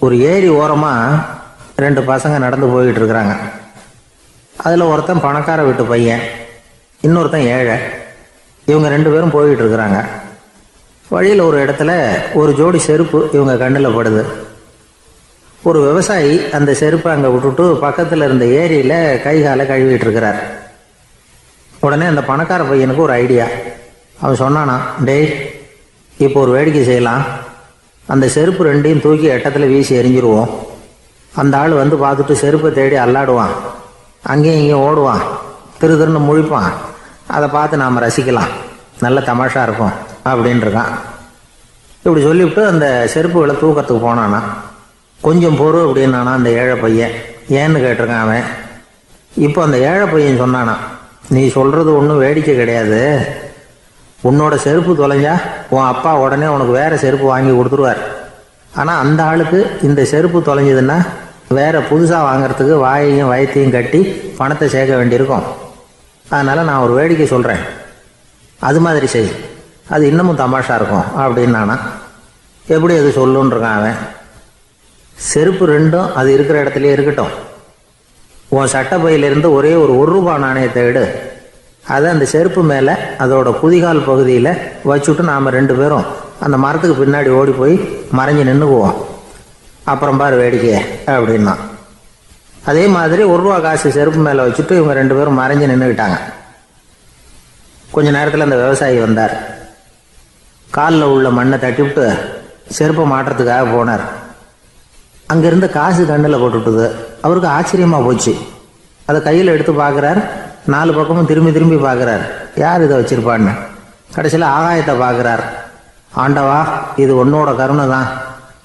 ஒரு ஏரி ஓரமாக ரெண்டு பசங்க நடந்து போய்கிட்டு இருக்கிறாங்க. அதில் ஒருத்தன் பணக்கார வீட்டு பையன், இன்னொருத்தன் ஏழை. இவங்க ரெண்டு பேரும் போய்கிட்டு இருக்கிறாங்க. வழியில் ஒரு இடத்துல ஒரு ஜோடி செருப்பு இவங்க கண்ணில் படுது. ஒரு விவசாயி அந்த செருப்பை அங்கே விட்டுட்டு பக்கத்தில் இருந்த ஏரியில் கை காலை கழுவிட்டு இருக்கிறார். உடனே அந்த பணக்கார பையனுக்கு ஒரு ஐடியா. அவன் சொன்னானா, டேய், இப்போ ஒரு வேடிக்கை செய்யலாம். அந்த செருப்பு ரெண்டையும் தூக்கி எட்டத்தில் வீசி எரிஞ்சிருவோம். அந்த ஆள் வந்து பார்த்துட்டு செருப்பை தேடி அல்லாடுவான், அங்கேயும் இங்கேயும் ஓடுவான், திரு திருன்னு முழிப்பான். அதை பார்த்து நாம் ரசிக்கலாம், நல்ல தமாஷா இருக்கும் அப்படின்ட்டுருக்கான். இப்படி சொல்லிவிட்டு அந்த செருப்புகளை தூக்கத்துக்கு போனானா. கொஞ்சம் பொறு அப்படின்னானா அந்த ஏழை பையன். ஏன்னு கேட்டிருக்கான் அவன். இப்போ அந்த ஏழை பையன் சொன்னானா, நீ சொல்கிறது ஒன்றும் வேடிக்கை கிடையாது. உன்னோட செருப்பு தொலைஞ்சா உன் அப்பா உடனே உனக்கு வேறு செருப்பு வாங்கி கொடுத்துருவார். ஆனால் அந்த ஆளுக்கு இந்த செருப்பு தொலைஞ்சதுன்னா வேறு புதுசாக வாங்கிறதுக்கு வாயையும் வயத்தையும் கட்டி பணத்தை சேர்க்க வேண்டியிருக்கும். அதனால் நான் ஒரு வேடிக்கை சொல்கிறேன், அது மாதிரி செய், அது இன்னமும் தமாஷா இருக்கும் அப்படின்னானா. எப்படி அது சொல்லுன்றிருக்கான் அவன். செருப்பு ரெண்டும் அது இருக்கிற இடத்துலையே இருக்கட்டும். உன் சட்டை பையிலிருந்து ஒரே ஒரு ரூபா நாணயத்தை எடு. அதை அந்த செருப்பு மேலே அதோட குதிகால் பகுதியில் வச்சுட்டு நாம் ரெண்டு பேரும் அந்த மரத்துக்கு பின்னாடி ஓடி போய் மறைஞ்சு நின்றுக்குவோம். அப்புறம் பாரு வேடிக்கையே அப்படின்னா. அதே மாதிரி ரூபா காசு செருப்பு மேலே வச்சுட்டு இவங்க ரெண்டு பேரும் மறைஞ்சு நின்றுக்கிட்டாங்க. கொஞ்ச நேரத்தில் அந்த விவசாயி வந்தார். காலில் உள்ள மண்ணை தட்டிவிட்டு செருப்பை மாட்டுறதுக்காக போனார். அங்கேருந்து காசு கண்ணில் போட்டுவிட்டுது. அவருக்கு ஆச்சரியமாக போச்சு. அதை கையில் எடுத்து பார்க்குறார். 4 பக்கமும் திரும்பி திரும்பி பார்க்குறார், யார் இதை வச்சுருப்பான்னு. கடைசியில் ஆகாயத்தை பார்க்குறார். ஆண்டவா, இது உன்னோட கருணை தான்.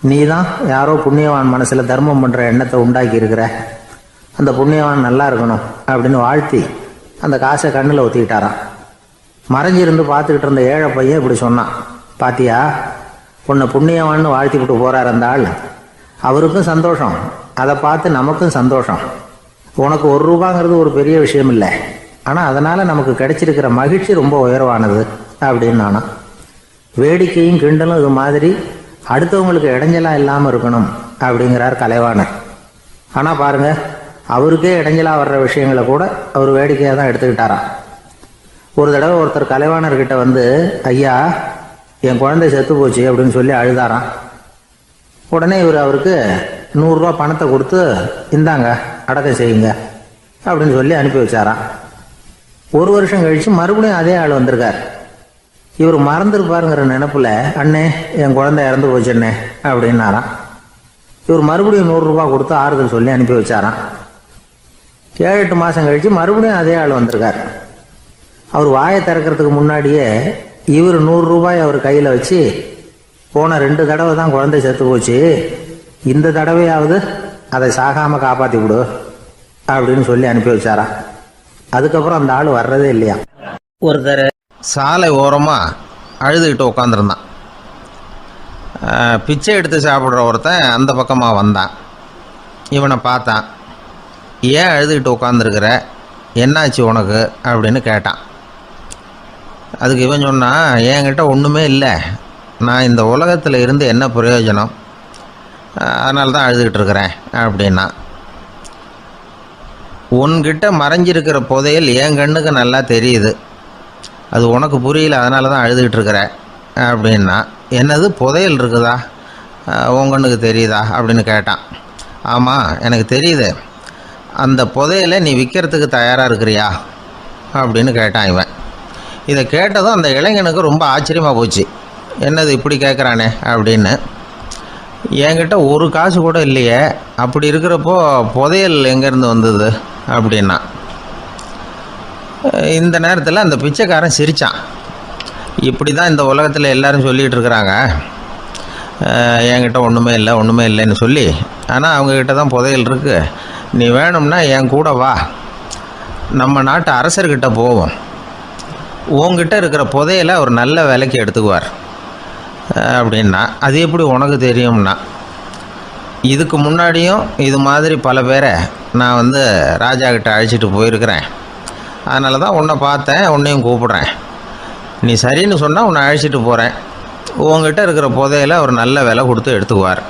நீ தான் யாரோ புண்ணியவான் மனசில் தர்மம் பண்ணுற எண்ணத்தை உண்டாக்கி இருக்கிற. அந்த புண்ணியவான் நல்லா இருக்கணும் அப்படின்னு வாழ்த்தி அந்த காசை கண்ணில் ஊற்றிக்கிட்டாரான். மறைஞ்சிருந்து பார்த்துக்கிட்டு இருந்த ஏழை பையன் இப்படி சொன்னான், பாத்தியா, உன்னை புண்ணியவான்னு வாழ்த்தி விட்டு போகிறார் அந்த ஆள். அவருக்கும் சந்தோஷம், அதை பார்த்து நமக்கும் சந்தோஷம். உனக்கு ரூபாங்கிறது ஒரு பெரிய விஷயம் இல்லை, ஆனால் அதனால் நமக்கு கிடைச்சிருக்கிற மகிழ்ச்சி ரொம்ப உயர்வானது அப்படின்னு நானா. வேடிக்கையும் கிண்டலும் இது மாதிரி அடுத்தவங்களுக்கு இடைஞ்சலாக இல்லாமல் இருக்கணும் அப்படிங்கிறார் கலைவாணர். ஆனால் பாருங்கள், அவருக்கே இடைஞ்சலாக வர்ற விஷயங்களை கூட அவர் வேடிக்கையாக தான் எடுத்துக்கிட்டாராம். ஒரு தடவை ஒருத்தர் கலைவாணர்கிட்ட வந்து, ஐயா, என் குழந்தை செத்து போச்சு அப்படின்னு சொல்லி அழுதாராம். உடனே இவர் அவருக்கு 100 ரூபா பணத்தை கொடுத்து, இந்தாங்க அடக்கம் செய்யுங்க அப்படின்னு சொல்லி அனுப்பி வச்சாராம். 1 வருஷம் கழித்து மறுபடியும் அதே ஆள் வந்திருக்கார். இவர் மறந்துருப்பாருங்கிற நினைப்புல, அண்ணே, என் குழந்தை இறந்து போச்சுண்ணே அப்படின்னாராம். இவர் மறுபடியும் 100 ரூபா கொடுத்து ஆறுதல் சொல்லி அனுப்பி வச்சாராம். 7-8 மாதம் கழித்து மறுபடியும் அதே ஆள் வந்திருக்கார். அவர் வாயை திறக்கிறதுக்கு முன்னாடியே இவர் 100 ரூபாய் அவர் கையில் வச்சு, போன 2 தடவை தான் குழந்தை செத்து போச்சு, இந்த தடவையாவது அதை சாகாமல் காப்பாற்றி விடு அப்படின்னு சொல்லி அனுப்பி வச்சாராம். அதுக்கப்புறம் அந்த ஆள் வர்றதே இல்லையா. ஒருத்தர் சாலை ஓரமாக அழுதுகிட்டு உட்காந்துருந்தான். பிச்சை எடுத்து சாப்பிட்ற ஒருத்தன் அந்த பக்கமாக வந்தான். இவனை பார்த்தான். ஏன் அழுதுகிட்டு உட்காந்துருக்கிற, என்னாச்சு உனக்கு அப்படின்னு கேட்டான். அதுக்கு இவன் சொன்னான், என்கிட்ட ஒன்றுமே இல்லை, நான் இந்த உலகத்தில் இருந்து என்ன பிரயோஜனம், அதனால தான் அழுதுகிட்டு இருக்கிறேன் அப்படின்னா. உன்கிட்ட மறைஞ்சிருக்கிற புதையல் என் கண்ணுக்கு நல்லா தெரியுது, அது உனக்கு புரியல, அதனால தான் அழுதுகிட்டு இருக்கிற அப்படின்னா. என்னது, புதையல் இருக்குதா, உன் கண்ணுக்கு தெரியுதா அப்படின்னு கேட்டான். ஆமாம், எனக்கு தெரியுது, அந்த புதையலை நீ விற்கிறதுக்கு தயாராக இருக்கிறியா அப்படின்னு கேட்டான் இவன். இதை கேட்டதும் அந்த இளைஞனுக்கு ரொம்ப ஆச்சரியமாக போச்சு. என்னது இப்படி கேட்குறானே அப்படின்னு. என்கிட்ட ஒரு காசு கூட இல்லையே, அப்படி இருக்கிறப்போ புதையல் எங்கேருந்து வந்தது அப்படின்னா. இந்த நேரத்தில் அந்த பிச்சைக்காரன் சிரித்தான். இப்படி தான் இந்த உலகத்தில் எல்லோரும் சொல்லிகிட்டு இருக்கிறாங்க, என்கிட்ட ஒன்றுமே இல்லை ஒன்றுமே இல்லைன்னு சொல்லி. ஆனால் அவங்கக்கிட்ட தான் புதையல் இருக்குது. நீ வேணும்னா என் கூட வா, நம்ம நாட்டு அரசர்கிட்ட போவோம், உங்ககிட்ட இருக்கிற புதையலை அவர் நல்ல விலைக்கு எடுத்துக்குவார் அப்படின்னா. அது எப்படி உனக்கு தெரியும்னா, இதுக்கு முன்னாடியும் இது மாதிரி பல பேரை நான் வந்து ராஜா கிட்ட அழைச்சிட்டு போயிருக்கிறேன், அதனால தான் உன்னை பார்த்தேன், உன்னையும் கூப்பிட்றேன். நீ சரின்னு சொன்னால் உன்னை அழைச்சிட்டு போகிறேன், உங்ககிட்ட இருக்கிற புதையலை அவர் நல்ல விலை கொடுத்து எடுத்துக்குவார்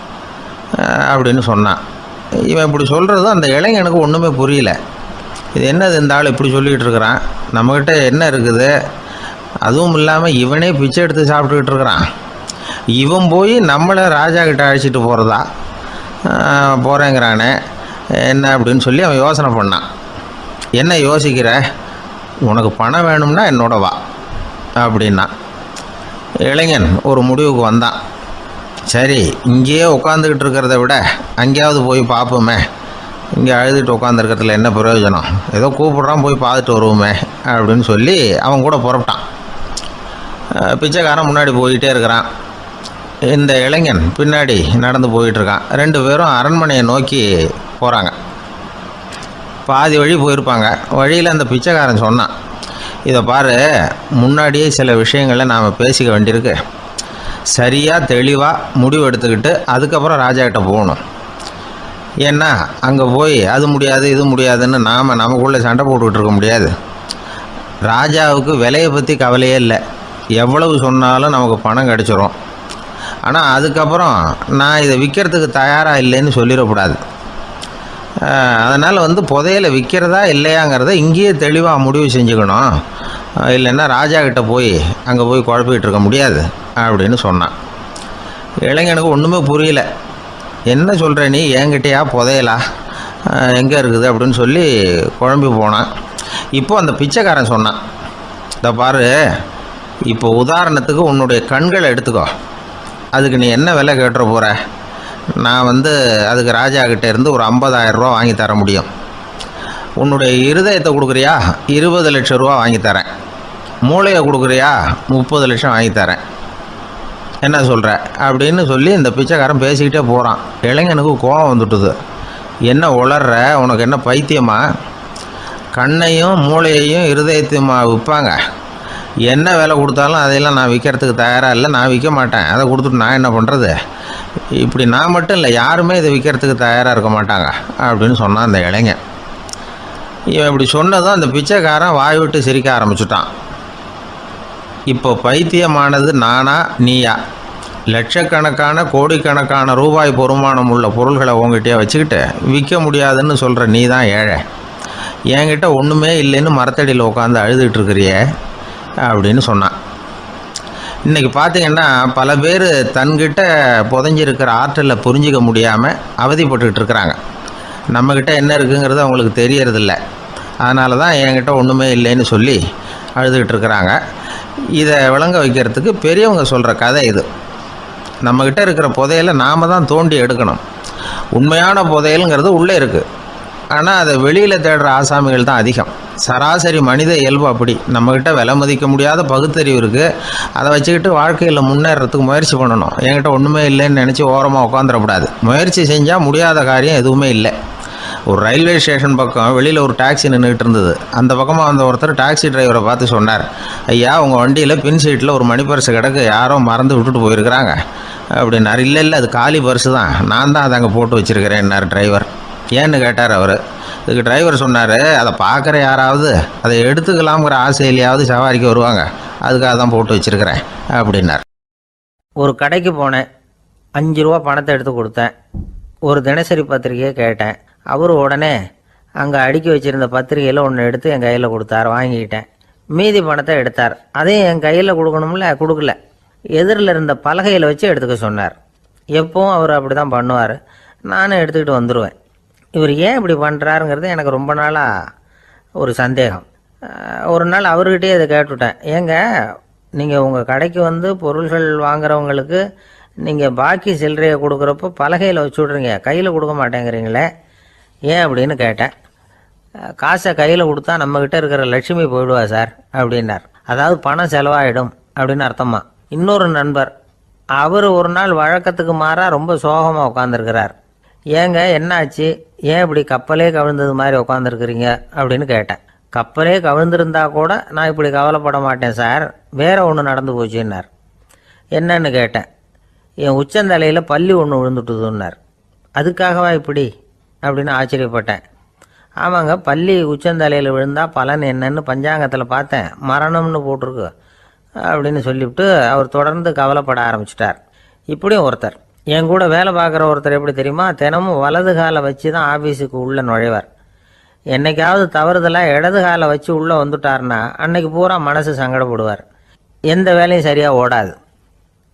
அப்படின்னு சொன்னான். இவன் இப்படி சொல்கிறதும் அந்த இளைஞனுக்கு ஒன்றுமே புரியல. இது என்னது இந்த ஆள் இப்படி சொல்லிகிட்டு இருக்கிறான், நம்மக்கிட்ட என்ன இருக்குது, அதுவும் இல்லாமல் இவனே பிச்சை எடுத்து சாப்பிட்டுக்கிட்டு இருக்கிறான், இவன் போய் நம்மளை ராஜா கிட்ட அழைச்சிட்டு போகிறதா போகிறேங்கிறானே என்ன அப்படின்னு சொல்லி அவன் யோசனை பண்ணான். என்ன யோசிக்கிற, உனக்கு பணம் வேணும்னா என்னோட வா அப்படின்னா. இளைஞன் ஒரு முடிவுக்கு வந்தான். சரி, இங்கேயே உட்காந்துக்கிட்டு இருக்கிறத விட அங்கேயாவது போய் பார்ப்போமே, இங்கே அழுதுட்டு உட்காந்துருக்கிறதுல என்ன பிரயோஜனம், ஏதோ கூப்பிட்றான் போய் பார்த்துட்டு வருவோமே அப்படின்னு சொல்லி அவன் கூட புறப்பட்டான். பிச்சைக்காரன் முன்னாடி போயிட்டே இருக்கிறான், இந்த இளைஞன் பின்னாடி நடந்து போயிட்டுருக்கான். 2 பேரும் அரண்மனையை நோக்கி போகிறாங்க. பாதி வழி போயிருப்பாங்க. வழியில் அந்த பிச்சைக்காரன் சொன்னான், இதை பாரு, முன்னாடியே சில விஷயங்களை நாம் பேசிக்க வேண்டியிருக்கு. சரியாக தெளிவாக முடிவு எடுத்துக்கிட்டு அதுக்கப்புறம் ராஜாக்கிட்ட போகணும். ஏன்னா அங்கே போய் அது முடியாது இது முடியாதுன்னு நாம் நமக்குள்ளே சண்டை போட்டுக்கிட்டு இருக்க முடியாது. ராஜாவுக்கு விலையை பற்றி கவலையே இல்லை, எவ்வளவு சொன்னாலும் நமக்கு பணம் கிடச்சிரும். ஆனால் அதுக்கப்புறம் நான் இதை விற்கிறதுக்கு தயாராக இல்லைன்னு சொல்லிடக்கூடாது. அதனால் புதையலை விற்கிறதா இல்லையாங்கிறத இங்கேயே தெளிவாக முடிவு செஞ்சுக்கணும். இல்லைன்னா ராஜா கிட்ட போய் அங்கே போய் குழப்பிக்கிட்டு இருக்க முடியாது அப்படின்னு சொன்னான். இளைஞனுக்கு ஒன்றுமே புரியல. என்ன சொல்கிற நீ, என்கிட்டயா புதையலா, எங்கே இருக்குது அப்படின்னு சொல்லி குழம்பி போனான். இப்போ அந்த பிச்சைக்காரன் சொன்னான், இதை பாரு, இப்போ உதாரணத்துக்கு உன்னுடைய கண்களை எடுத்துக்கோ, அதுக்கு நீ என்ன விலை கேட்டுற போகிற? நான் அதுக்கு ராஜா கிட்டே இருந்து ஒரு 50,000 ரூபா வாங்கி தர முடியும். உன்னுடைய இருதயத்தை கொடுக்குறியா, 20 லட்சம் ரூபா வாங்கி தரேன். மூளையை கொடுக்குறியா, 30 லட்சம் வாங்கி தரேன். என்ன சொல்கிற அப்படின்னு சொல்லி இந்த பிச்சைக்காரன் பேசிக்கிட்டே போகிறான். இளைஞனுக்கு கோபம் வந்துட்டுது. என்ன உளர்ற, உனக்கு என்ன பைத்தியமா? கண்ணையும் மூளையையும் இருதயத்தையுமா விற்பாங்க? என்ன விலை கொடுத்தாலும் அதையெல்லாம் நான் விற்கிறதுக்கு தயாராக இல்லை, நான் விற்க மாட்டேன். அதை கொடுத்துட்டு நான் என்ன பண்ணுறது? இப்படி நான் மட்டும் இல்லை, யாருமே இதை விற்கிறதுக்கு தயாராக இருக்க மாட்டாங்க அப்படின்னு சொன்னான் அந்த இளைஞன். இவன் இப்படி சொன்னதும் அந்த பிச்சைக்காரன் வாய் விட்டு சிரிக்க ஆரம்பிச்சுட்டான். இப்போ பைத்தியமானது நானா நீயா? லட்சக்கணக்கான கோடிக்கணக்கான ரூபாய் பொறுமானம் உள்ள பொருள்களை உங்ககிட்டயே வச்சுக்கிட்டு விற்க முடியாதுன்னு சொல்கிற நீ தான் ஏழை. என்கிட்ட ஒன்றுமே இல்லைன்னு மரத்தடியில் உட்காந்து அழுதுகிட்டு இருக்கிறியே அப்படின்னு சொன்னான். இன்றைக்கி பார்த்திங்கன்னா பல பேர் தன்கிட்ட புதைஞ்சிருக்கிற ஆற்றலை புரிஞ்சிக்க முடியாமல் அவதிப்பட்டுக்கிட்டு இருக்கிறாங்க. நம்மக்கிட்ட என்ன இருக்குங்கிறது அவங்களுக்கு தெரியறதில்ல. அதனால தான் என்கிட்ட ஒன்றுமே இல்லைன்னு சொல்லி அழுதுகிட்டு இருக்கிறாங்க. இதை விளங்க வைக்கிறதுக்கு பெரியவங்க சொல்கிற கதை இது. நம்மக்கிட்ட இருக்கிற புதையலை நாம் தான் தோண்டி எடுக்கணும். உண்மையான புதையலுங்கிறது உள்ளே இருக்குது, ஆனால் அதை வெளியில் தேடுற ஆசாமிகள் தான் அதிகம். சராசரி மனித இயல்பு அப்படி. நம்மக்கிட்ட விலை மதிக்க முடியாத பகுத்தறிவு இருக்குது, அதை வச்சுக்கிட்டு வாழ்க்கையில் முன்னேறத்துக்கு முயற்சி பண்ணணும். என்கிட்ட ஒன்றுமே இல்லைன்னு நினச்சி ஓரமாக உட்காந்துடக்கூடாது. முயற்சி செஞ்சால் முடியாத காரியம் எதுவுமே இல்லை. ஒரு ரயில்வே ஸ்டேஷன் பக்கம் வெளியில் ஒரு டாக்ஸி நின்றுக்கிட்டு இருந்தது. அந்த பக்கமாக வந்த ஒருத்தர் டாக்ஸி டிரைவரை பார்த்து சொன்னார், ஐயா, உங்கள் வண்டியில் பின் சீட்டில் ஒரு மணி பர்ஸு கிடக்கு, யாரோ மறந்து விட்டுட்டு போயிருக்கிறாங்க அப்படின்னார். இல்லை இல்லை, அது காலி பர்ஸு தான், நான் தான் அதை அங்கே போட்டு வச்சுருக்கிறேன்னார் டிரைவர். ஏன்னு கேட்டார் அவர். இதுக்கு டிரைவர் சொன்னார், அதை பார்க்குற யாராவது அதை எடுத்துக்கலாம்ங்கிற ஆசையிலையாவது சவாரிக்கு வருவாங்க, அதுக்காக தான் போட்டு வச்சுருக்கிறேன் அப்படின்னார். ஒரு கடைக்கு போனேன், 5 ரூபா பணத்தை எடுத்து கொடுத்தேன். ஒரு தினசரி பத்திரிக்கையை கேட்டேன். அவர் உடனே அங்கே அடுக்கி வச்சுருந்த பத்திரிகையில் ஒன்று எடுத்து என் கையில் கொடுத்தார், வாங்கிக்கிட்டேன். மீதி பணத்தை எடுத்தார், அதையும் என் கையில் கொடுக்கணும்ல, கொடுக்கல. எதிரில் இருந்த பலகையில் வச்சு எடுத்துக்க சொன்னார். எப்பவும் அவர் அப்படி தான் பண்ணுவார். நானும் எடுத்துக்கிட்டு வந்துடுவேன். இவர் ஏன் இப்படி பண்ணுறாருங்கிறது எனக்கு ரொம்ப நாளாக ஒரு சந்தேகம். ஒரு நாள் அவர்கிட்டயே இதை கேட்டுவிட்டேன், ஏங்க நீங்கள் உங்கள் கடைக்கு பொருள்கள் வாங்குறவங்களுக்கு நீங்கள் பாக்கி சில்லறையை கொடுக்குறப்போ பலகையில் வச்சு விட்றீங்க, கையில் கொடுக்க மாட்டேங்கிறீங்களே, ஏன் அப்படின்னு கேட்டேன். காசை கையில் கொடுத்தா நம்மக்கிட்ட இருக்கிற லட்சுமி போயிடுவா சார் அப்படின்னார். அதாவது பணம் செலவாயிடும் அப்படின்னு அர்த்தமா. இன்னொரு நண்பர், அவர் ஒரு நாள் வழக்கத்துக்கு மாறாக ரொம்ப சோகமாக உட்காந்துருக்கிறார். ஏங்க என்னாச்சு, ஏன் இப்படி கப்பலே கவிழ்ந்தது மாதிரி உட்காந்துருக்குறீங்க அப்படின்னு கேட்டேன். கப்பலே கவிழ்ந்திருந்தா கூட நான் இப்படி கவலைப்பட மாட்டேன் சார், வேற ஒன்று நடந்து போச்சுன்னார். என்னன்னு கேட்டேன். என் உச்சந்தலையில் பல்லி ஒன்று விழுந்துட்டுதுன்னார். அதுக்காகவா இப்படி அப்படின்னு ஆச்சரியப்பட்டேன். ஆமாங்க, பல்லி உச்சந்தலையில் விழுந்தால் பலன் என்னன்னு பஞ்சாங்கத்தில் பார்த்தேன், மரணம்னு போட்டிருக்கு அப்படின்னு சொல்லிவிட்டு அவர் தொடர்ந்து கவலைப்பட ஆரம்பிச்சிட்டார். இப்படியும் ஒருத்தர். என் கூட வேலை பார்க்குற ஒருத்தர் எப்படி தெரியுமா, தினமும் வலது காலை வச்சு தான் ஆஃபீஸுக்கு உள்ளே நுழைவார். என்னைக்காவது தவறுதலாக இடது காலை வச்சு உள்ளே வந்துட்டார்னா அன்னைக்கு பூரா மனசு சங்கடப்படுவார். எந்த வேலையும் சரியாக ஓடாது.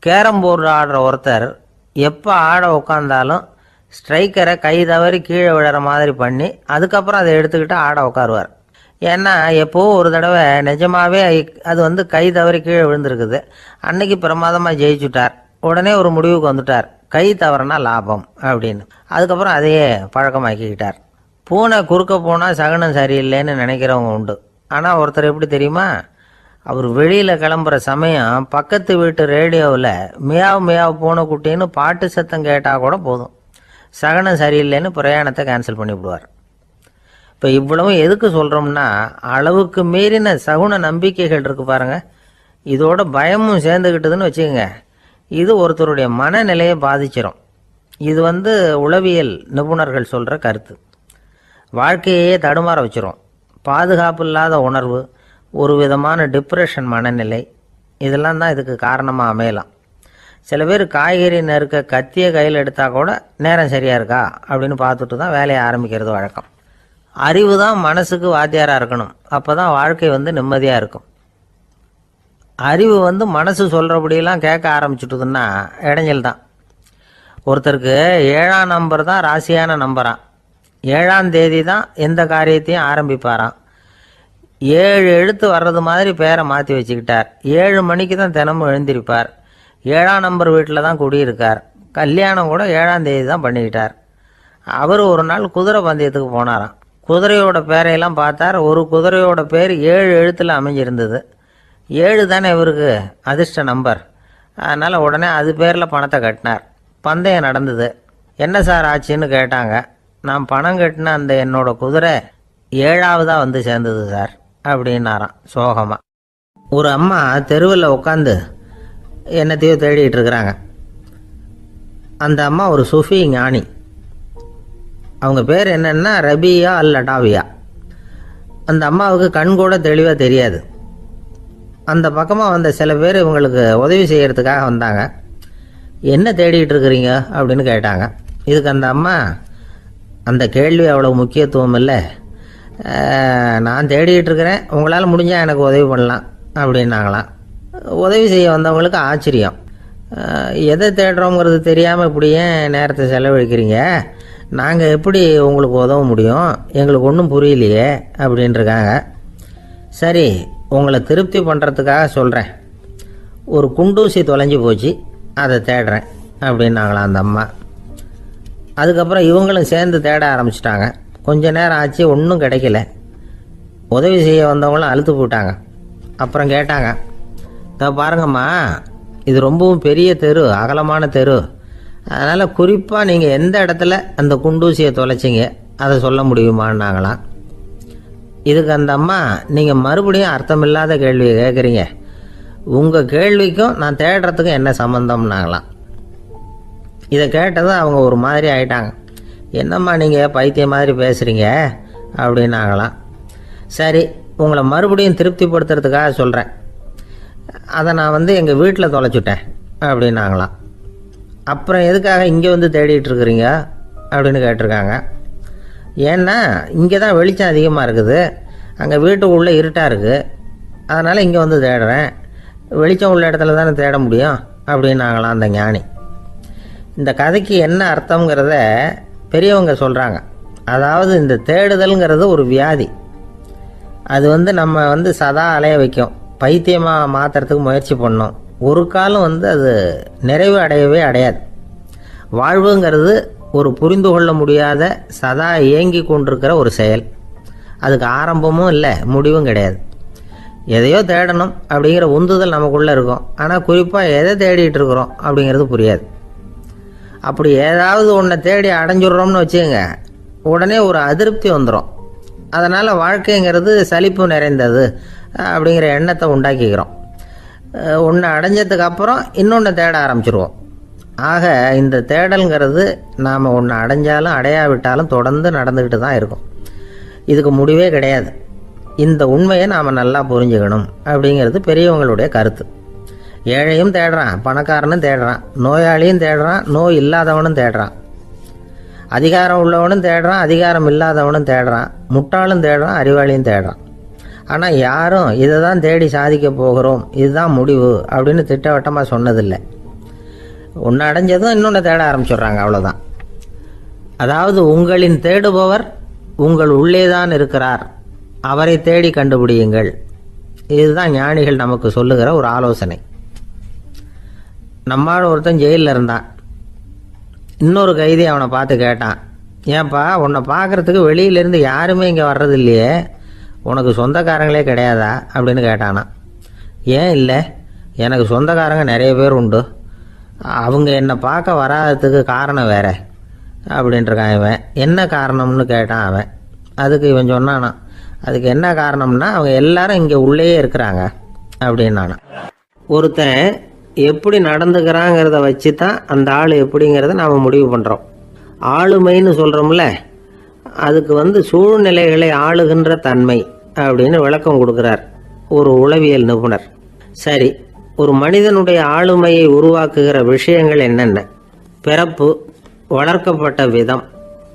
கேரம் போர்டு ஆடுற ஒருத்தர் எப்போ ஆட உட்காந்தாலும் ஸ்ட்ரைக்கரை கை தவறி கீழே விழுற மாதிரி பண்ணி அதுக்கப்புறம் அதை எடுத்துக்கிட்டு ஆட உட்காருவார். ஏன்னா எப்போவோ ஒரு தடவை நிஜமாகவே அது கை தவறி கீழே விழுந்திருக்குது. அன்னைக்கு பிரமாதமாக ஜெயிச்சுட்டார். உடனே ஒரு முடிவுக்கு வந்துட்டார், கை தவறுனா லாபம் அப்படின்னு. அதுக்கப்புறம் அதையே பழக்கமாக்கிக்கிட்டார். பூனை குறுக்க போனால் சகனம் சரியில்லைன்னு நினைக்கிறவங்க உண்டு. ஆனால் ஒருத்தர் எப்படி தெரியுமா, அவர் வெளியில் கிளம்புற சமயம் பக்கத்து வீட்டு ரேடியோவில் மியாவ் மியாவ் பூனை குட்டின்னு பாட்டு சத்தம் கேட்டால் கூட போதும், சகனம் சரியில்லைன்னு பிரயாணத்தை கேன்சல் பண்ணிவிடுவார். இப்போ இவ்வளவும் எதுக்கு சொல்கிறோம்னா, அளவுக்கு மீறின சகுன நம்பிக்கைகள் இருக்குது பாருங்கள், இதோட பயமும் சேர்ந்துக்கிட்டதுன்னு வச்சுக்கோங்க, இது ஒருத்தருடைய மனநிலையை பாதிச்சிடும். இது உளவியல் நிபுணர்கள் சொல்கிற கருத்து. வாழ்க்கையே தடுமாற வச்சிரும். பாதுகாப்பு இல்லாத உணர்வு, ஒரு விதமான டிப்ரெஷன் மனநிலை, இதெல்லாம் தான் இதுக்கு காரணமாக அமையலாம். சில பேர் காய்கறி நறுக்க கத்தியை கையில் எடுத்தால் கூட நேரம் சரியாக இருக்கா அப்படின்னு பார்த்துட்டு தான் வேலையை ஆரம்பிக்கிறது வழக்கம். அறிவு தான் மனசுக்கு வாத்தியாராக இருக்கணும். அப்போ தான் வாழ்க்கை நிம்மதியாக இருக்கும். அறிவு மனசு சொல்கிறபடியெல்லாம் கேட்க ஆரம்பிச்சுட்டுதுன்னா இடைஞ்சல் தான். ஒருத்தருக்கு 7ஆம் நம்பர் தான் ராசியான நம்பராம். 7ஆம் தேதி தான் எந்த காரியத்தையும் ஆரம்பிப்பாராம். 7 எழுத்து வர்றது மாதிரி பேரை மாற்றி வச்சுக்கிட்டார். 7 மணிக்கு தான் தினமும் எழுந்திருப்பார். 7ஆம் நம்பர் வீட்டில் தான் குடியிருக்கார். கல்யாணம் கூட 7ஆம் தேதி தான் பண்ணிக்கிட்டார். அவர் ஒரு நாள் குதிரை பந்தயத்துக்கு போனாராம். குதிரையோட பேரையெல்லாம் பார்த்தார். ஒரு குதிரையோட பேர் 7 எழுத்தில் அமைஞ்சிருந்தது. 7 தானே இவருக்கு அதிர்ஷ்ட நம்பர். அதனால் உடனே அது பேரில் பணத்தை கட்டினார். பந்தயம் நடந்தது. என்ன சார் ஆச்சுன்னு கேட்டாங்க. நான் பணம் கட்டின அந்த என்னோட குதிரை 7ஆவதாக சேர்ந்தது சார் அப்படின்னாராம் சோகமாக. ஒரு அம்மா தெருவில் உட்காந்து என்னத்தையோ தேடிட்டு இருக்கிறாங்க. அந்த அம்மா ஒரு சூஃபி ஞானி. அவங்க பேர் என்னென்னா ரபியா அல் அடாவியா. அந்த அம்மாவுக்கு கண் கூட தெளிவாக தெரியாது. அந்த பக்கமாக வந்த சில பேர் இவங்களுக்கு உதவி செய்கிறதுக்காக வந்தாங்க. என்ன தேடிட்டு இருக்கிறீங்க அப்படின்னு கேட்டாங்க. இதுக்கு அந்த அம்மா, அந்த கேள்வி அவ்வளோ முக்கியத்துவம் இல்லை, நான் தேடிட்டு இருக்கிறேன், உங்களால் முடிஞ்சால் எனக்கு உதவி பண்ணலாம் அப்படின்னாங்களாம். உதவி செய்ய வந்தவங்களுக்கு ஆச்சரியம். எதை தேடுறோங்கிறது தெரியாமல் இப்படி ஏன் நேரத்தை செலவழிக்கிறீங்க, நாங்கள் எப்படி உங்களுக்கு உதவ முடியும், எங்களுக்கு ஒன்றும் புரியலையே அப்படின்ட்டுருக்காங்க. சரி, உங்களை திருப்தி பண்ணுறதுக்காக சொல்கிறேன், ஒரு குண்டூசி தொலைஞ்சி போச்சு, அதை தேடுறேன் அப்படின்னாங்களாம் அந்த அம்மா. அதுக்கப்புறம் இவங்களும் சேர்ந்து தேட ஆரம்பிச்சிட்டாங்க. கொஞ்ச நேரம் ஆச்சு, ஒன்றும் கிடைக்கல. உதவி செய்ய வந்தவங்களும் அழுத்து போட்டாங்க. அப்புறம் கேட்டாங்க, பாருங்கம்மா, இது ரொம்பவும் பெரிய தெரு, அகலமான தெரு, அதனால் குறிப்பாக நீங்கள் எந்த இடத்துல அந்த குண்டூசியை தொலைச்சிங்க அதை சொல்ல முடியுமான்னாங்களாம். இதுக்கு அந்த அம்மா, நீங்கள் மறுபடியும் அர்த்தமில்லாத கேள்வியை கேட்குறீங்க, உங்கள் கேள்விக்கும் நான் தேடுறதுக்கும் என்ன சம்மந்தம்னாங்களாம். இதை கேட்டதும் அவங்க ஒரு மாதிரி ஆயிட்டாங்க. என்னம்மா நீங்கள் பைத்தியம் மாதிரி பேசுகிறீங்க அப்படின்னாங்களாம். சரி, உங்களை மறுபடியும் திருப்திப்படுத்துறதுக்காக சொல்கிறேன், அதை நான் எங்கள் வீட்டில் தொலைச்சுட்டேன் அப்படின்னாங்களாம். அப்புறம் எதுக்காக இங்கே தேடிட்டு இருக்கிறீங்க அப்படின்னு கேட்டிருக்காங்க. ஏன்னா இங்கே தான் வெளிச்சம் அதிகமாக இருக்குது, அங்கே வீட்டுக்குள்ளே இருட்டாக இருக்குது, அதனால் இங்கே தேடுறேன், வெளிச்சம் உள்ள இடத்துல தானே தேட முடியும் அப்படின்னாங்களாம் அந்த ஞானி. இந்த கதைக்கு என்ன அர்த்தங்கிறத பெரியவங்க சொல்கிறாங்க. அதாவது இந்த தேடுதல்ங்கிறது ஒரு வியாதி. அது நம்ம சதா அலைய வைக்கும், பைத்தியமாக மாற்றுறதுக்கு முயற்சி பண்ணோம். ஒரு காலம் அது நிறைவு அடையவே அடையாது. வாழ்வுங்கிறது ஒரு புரிந்து கொள்ள முடியாத சதா இயங்கி கொண்டிருக்கிற ஒரு செயல். அதுக்கு ஆரம்பமும் இல்லை, முடிவும் கிடையாது. எதையோ தேடணும் அப்படிங்கிற உந்துதல் நமக்குள்ளே இருக்கும். ஆனால் குறிப்பாக எதை தேடிட்டு இருக்கிறோம் அப்படிங்கிறது புரியாது. அப்படி ஏதாவது ஒன்றை தேடி அடைஞ்சிடுறோம்னு வச்சுக்கோங்க, உடனே ஒரு அதிருப்தி வந்துடும். அதனால் வாழ்க்கைங்கிறது சலிப்பு நிறைந்தது அப்படிங்கிற எண்ணத்தை உண்டாக்கிக்கிறோம். ஒன்று அடைஞ்சதுக்கு அப்புறம் இன்னொன்று தேட ஆரம்பிச்சிருவோம். ஆக இந்த தேடல்ங்கிறது நாம் ஒன்று அடைஞ்சாலும் அடையாவிட்டாலும் தொடர்ந்து நடந்துக்கிட்டு தான் இருக்கும். இதுக்கு முடிவே கிடையாது. இந்த உண்மையை நாம் நல்லா புரிஞ்சுக்கணும் அப்படிங்கிறது பெரியவங்களுடைய கருத்து. ஏழையும் தேடுறான், பணக்காரனும் தேடுறான், நோயாளியும் தேடுறான், நோய் இல்லாதவனும் தேடுறான், அதிகாரம் உள்ளவனும் தேடுறான், அதிகாரம் இல்லாதவனும் தேடுறான், முட்டாளும் தேடுறான், அறிவாளியும் தேடுறான். ஆனால் யாரும் இதை தான் தேடி சாதிக்க போகிறோம், இதுதான் முடிவு அப்படின்னு திட்டவட்டமாக சொன்னதில்லை. ஒன்று அடைஞ்சதும் இன்னொன்று தேட ஆரம்பிச்சிடுறாங்க, அவ்வளோதான். அதாவது உங்களின் தேடுபவர் உங்கள் உள்ளே தான் இருக்கிறார், அவரை தேடி கண்டுபிடியுங்கள். இதுதான் ஞானிகள் நமக்கு சொல்லுகிற ஒரு ஆலோசனை. நம்மால் ஒருத்தன் ஜெயிலில் இருந்தான். இன்னொரு கைதி அவனை பார்த்து கேட்டான், ஏன்பா உன்னை பார்க்குறதுக்கு வெளியிலேருந்து யாருமே இங்கே வர்றது இல்லையே, உனக்கு சொந்தக்காரங்களே கிடையாதா அப்படின்னு கேட்டானா. ஏன் இல்லை, எனக்கு சொந்தக்காரங்க நிறைய பேர் உண்டு, அவங்க என்னை பார்க்க வராததுக்கு காரணம் வேற அப்படின்ட்டுருக்கான் இவன். என்ன காரணம்னு கேட்டான் அவன். அதுக்கு இவன் சொன்னானா, அதுக்கு என்ன காரணம்னா அவங்க எல்லாரும் இங்கே உள்ளேயே இருக்கிறாங்க அப்படின்னானா. ஒருத்தன் எப்படி நடந்துக்கிறாங்கிறத வச்சு தான் அந்த ஆள் எப்படிங்கிறத நாம் முடிவு பண்ணுறோம். ஆளுமைன்னு சொல்கிறோம்ல, அதுக்கு சூழ்நிலைகளை ஆளுகின்ற தன்மை அப்படின்னு விளக்கம் கொடுக்குறார் ஒரு உளவியல் நிபுணர். சரி, ஒரு மனிதனுடைய ஆளுமையை உருவாக்குகிற விஷயங்கள் என்னென்ன? பிறப்பு, வளர்க்கப்பட்ட விதம்,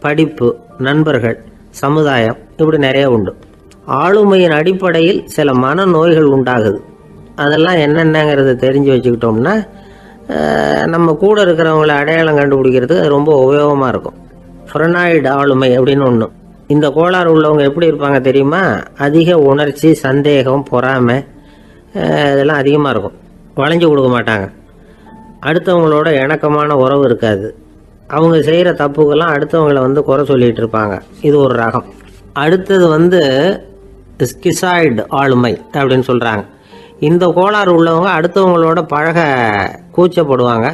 படிப்பு, நண்பர்கள், சமுதாயம், இப்படி நிறைய உண்டு. ஆளுமையின் அடிப்படையில் சில மனநோய்கள் உண்டாகுது. அதெல்லாம் என்னென்னங்கிறத தெரிஞ்சு வச்சுக்கிட்டோம்னா நம்ம கூட இருக்கிறவங்கள அடையாளம் கண்டுபிடிக்கிறதுக்கு அது ரொம்ப உபயோகமாக இருக்கும். ஃப்ரெனாய்டு ஆளுமை அப்படின்னு ஒன்று. இந்த கோளாறு உள்ளவங்க எப்படி இருப்பாங்க தெரியுமா? அதிக உணர்ச்சி, சந்தேகம், பொறாமை இதெல்லாம் அதிகமாக இருக்கும். வளைஞ்சு கொடுக்க மாட்டாங்க. அடுத்தவங்களோட இணக்கமான உறவு இருக்காது. அவங்க செய்கிற தப்புக்கெல்லாம் அடுத்தவங்களை குறை சொல்லிகிட்டு இருப்பாங்க. இது ஒரு ரகம். அடுத்தது ஸ்கிசாய்டு ஆளுமை அப்படின்னு சொல்கிறாங்க. இந்த கோளாறு உள்ளவங்க அடுத்தவங்களோட பழக கூச்சப்படுவாங்க.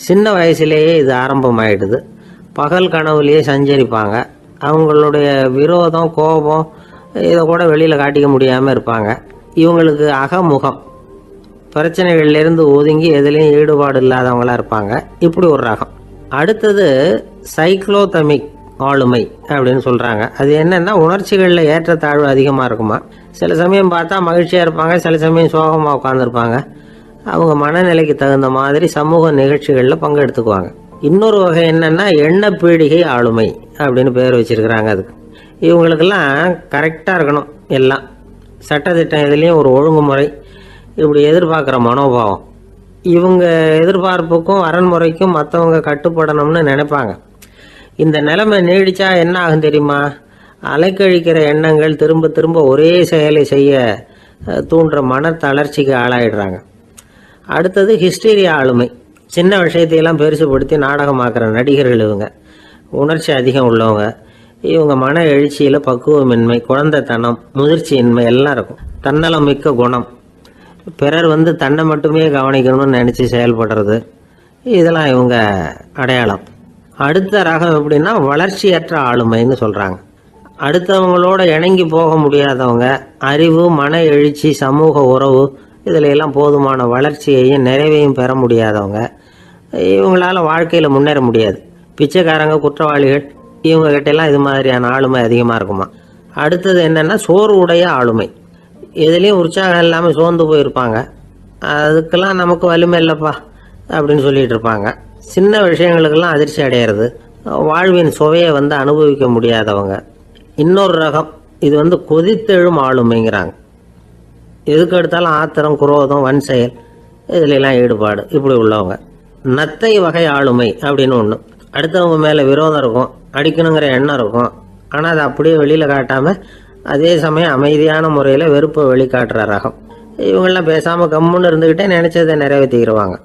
சின்ன வயசுலேயே இது ஆரம்பமாயிடுது. பகல் கனவுலேயே சஞ்சரிப்பாங்க. அவங்களுடைய விரோதம், கோபம் இதை கூட வெளியில் காட்டிக்க முடியாமல் இருப்பாங்க. இவங்களுக்கு அகமுகம், பிரச்சனைகள்லேருந்து ஒதுங்கி எதுலேயும் ஈடுபாடு இல்லாதவங்களாக இருப்பாங்க. இப்படி ஒரு ரகம். அடுத்தது சைக்ளோதமிக் ஆளுமை அப்படின்னு சொல்கிறாங்க. அது என்னென்னா உணர்ச்சிகளில் ஏற்றத்தாழ்வு அதிகமாக இருக்குமா. சில சமயம் பார்த்தா மகிழ்ச்சியாக இருப்பாங்க, சில சமயம் சோகமாக உட்காந்துருப்பாங்க. அவங்க மனநிலைக்கு தகுந்த மாதிரி சமூக நிகழ்ச்சிகளில் பங்கெடுத்துக்குவாங்க. இன்னொரு வகை என்னென்னா எண்ணப்பீடிகை ஆளுமை அப்படின்னு பேர் வச்சுருக்கிறாங்க. அதுக்கு இவங்களுக்கெல்லாம் கரெக்டாக இருக்கணும், எல்லாம் சட்டத்திட்டம், இதுலேயும் ஒரு ஒழுங்குமுறை, இப்படி எதிர்பார்க்குற மனோபாவம். இவங்க எதிர்பார்ப்புக்கும் அரண்முறைக்கும் மற்றவங்க கட்டுப்படணும்னு நினைப்பாங்க. இந்த நிலைமை நீடிச்சா என்ன ஆகும் தெரியுமா? அலைக்கழிக்கிற எண்ணங்கள் திரும்ப திரும்ப ஒரே செயலை செய்ய தூண்டுற மன தளர்ச்சிக்கு ஆளாயிடுறாங்க. அடுத்தது ஹிஸ்டீரியா ஆளுமை. சின்ன விஷயத்தையெல்லாம் பெருசுப்படுத்தி நாடகமாக்குற நடிகர்கள் இவங்க. உணர்ச்சி அதிகம் உள்ளவங்க. இவங்க மன எழுச்சியில் பக்குவமின்மை, குழந்தைத்தனம், முதிர்ச்சியின்மை எல்லாம் இருக்கும். தன்னலம் மிக்க குணம். பிறர் தன்னை மட்டுமே கவனிக்கணும்னு நினச்சி செயல்படுறது, இதெல்லாம் இவங்க அடையாளம். அடுத்த ரகம் எப்படின்னா வளர்ச்சியற்ற ஆளுமைன்னு சொல்கிறாங்க. அடுத்தவங்களோட இணங்கி போக முடியாதவங்க. அறிவு, மன எழுச்சி, சமூக உறவு இதில் எல்லாம் போதுமான வளர்ச்சியையும் நிறைவையும் பெற முடியாதவங்க. இவங்களால வாழ்க்கையில் முன்னேற முடியாது. பிச்சைக்காரங்க, குற்றவாளிகள், இவங்ககிட்டெல்லாம் இது மாதிரியான ஆளுமை அதிகமாக இருக்குமா. அடுத்தது என்னென்னா சோர்வுடைய ஆளுமை. எதுலேயும் உற்சாகம் இல்லாமல் சோர்ந்து போயிருப்பாங்க. அதுக்கெல்லாம் நமக்கு வலிமை இல்லைப்பா அப்படின்னு சொல்லிட்டு இருப்பாங்க. சின்ன விஷயங்களுக்கெல்லாம் அதிர்ச்சி அடையிறது. வாழ்வின் சுவையை அனுபவிக்க முடியாதவங்க. இன்னொரு ரகம் இது கொதித்தெழும் ஆளுமைங்கிறாங்க. எதுக்கு எடுத்தாலும் ஆத்திரம், குரோதம், வன் செயல் இதுலெல்லாம் ஈடுபாடு, இப்படி உள்ளவங்க. நத்தை வகை ஆளுமை அப்படின்னு ஒன்று. அடுத்தவங்க மேலே விரோதம் இருக்கும், அடிக்கணுங்கிற எண்ணம் இருக்கும். ஆனால் அதை அப்படியே வெளியில் காட்டாமல் அதே சமயம் அமைதியான முறையில் வெறுப்பை வெளிக்காட்டுற ரகம். இவங்கெல்லாம் பேசாமல் கம்முன்னு இருந்துக்கிட்டே நினைச்சதை நிறைவேற்றிக்கிடுவாங்க.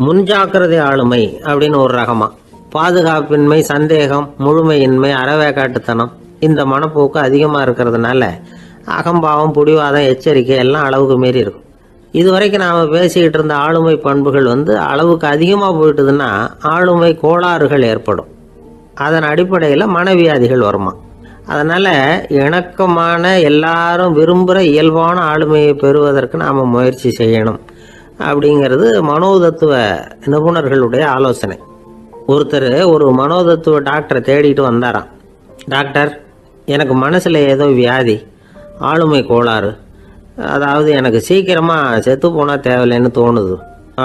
முன்ஜாக்கிரதை ஆளுமை அப்படின்னு ஒரு ரகமா. பாதுகாப்பின்மை, சந்தேகம், முழுமையின்மை, அறவேக்காட்டுத்தனம் இந்த மனப்போக்கு அதிகமாக இருக்கிறதுனால அகம்பாவம், புடிவாதம், எச்சரிக்கை எல்லாம் அளவுக்கு மீறி இருக்கும். இதுவரைக்கும் நாம் பேசிக்கிட்டு இருந்த ஆளுமை பண்புகள் அளவுக்கு அதிகமாக போயிட்டுதுன்னா ஆளுமை கோளாறுகள் ஏற்படும். அதன் அடிப்படையில் மனவியாதிகள் வருமா. அதனால் இணக்கமான, எல்லாரும் விரும்புகிற இயல்பான ஆளுமையை பெறுவதற்கு நாம் முயற்சி செய்யணும் அப்படிங்கிறது மனோதத்துவ நிபுணர்களுடைய ஆலோசனை. ஒருத்தர் ஒரு மனோதத்துவ டாக்டரை தேடிட்டு வந்தாராம். டாக்டர், எனக்கு மனசில் ஏதோ வியாதி, ஆளுமை கோளாறு, அதாவது எனக்கு சீக்கிரமாக செத்து போனால் தேவையில்லைன்னு தோணுது